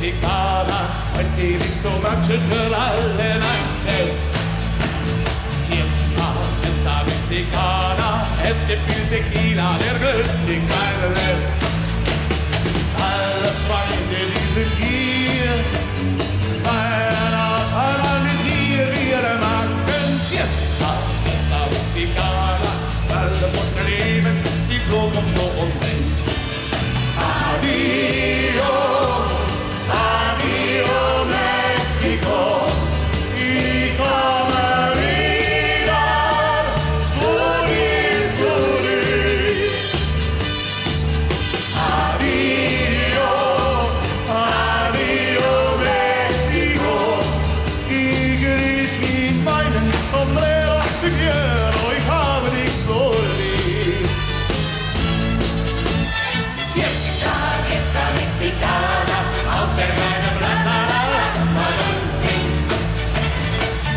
Mexicana, ein ewig so manches für alle ein Fest. Fiesta Mexicana, es gibt viel Tequila, der glücklich sein lässt. Alle Freunde, die sind hier, feiern auf einmal mit dir, wir machen Fiesta Mexicana, weil das unser Leben die Zukunft so umbringt. Adio, adio Mexiko, ich komme wieder zu dir zurück. Adio, adio Mexiko, ich grüß mit meinen Sombrero de Quiero, ich habe dich so lieb. Fiesta Mexicana, auf der kleinen Plaza mal und singt.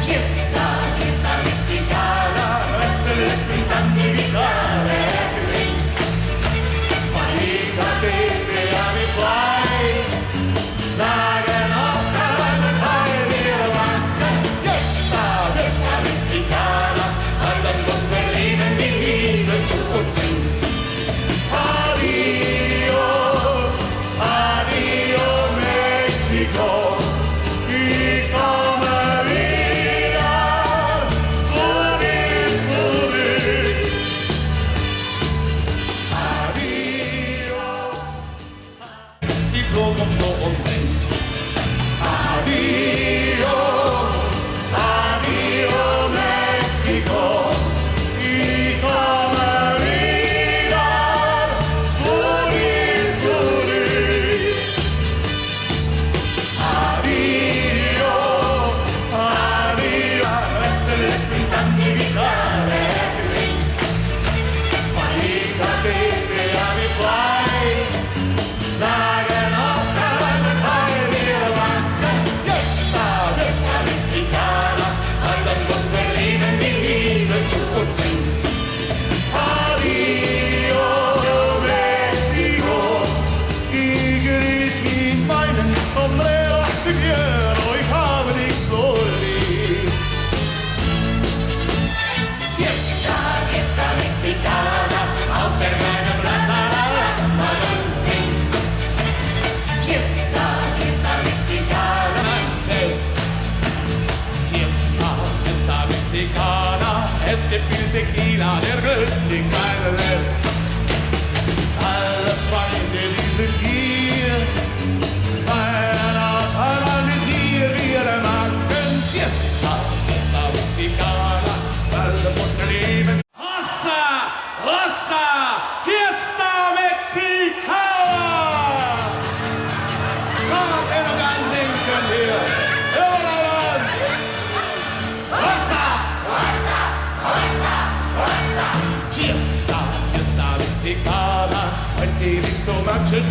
Fiesta Mexicana, letzten Tanz die Gitarre klingt. Juanita, Pepe, ja wir zwei, sagen auf der Weine, weil wir machen. Fiesta Mexicana, weil das bunte Leben die Liebe zu uns bringt. Adio, adio Mexiko, ich komme wieder zu dir zurück. Adio, die Zukunft so umbringt. Adio, adio Mexiko, ich komme wieder zu dir zurück. Adio, adio, letzten Tanz die Gitarre klingt. Juanita, Pepe, ja wir zwei, sagen auf der Weine, weil wir machen. Fiesta Mexicana, weil das bunte Leben die Liebe zu uns bringt. Adio, Mexiko, ich grüß mit meinen Sombrero de Quiero, ich habe dich so lieb. Fiesta Mexicana, auf der kleinen Plaza mal und singt. Fiesta Mexicana, ein Fest. Fiesta Mexicana, es gibt viel Tequila, der glücklich sein lässt. Alle Freunde, die sind hier, feiern auf einmal mit dir, wir machen Fiesta Mexicana, weil das unser Leben. Rossa, Rossa, Fiesta Mexicana! Komm, was ihr noch ansingen könnt hier. Überall! Rossa! Fiesta Mexicana, ein ewig so manches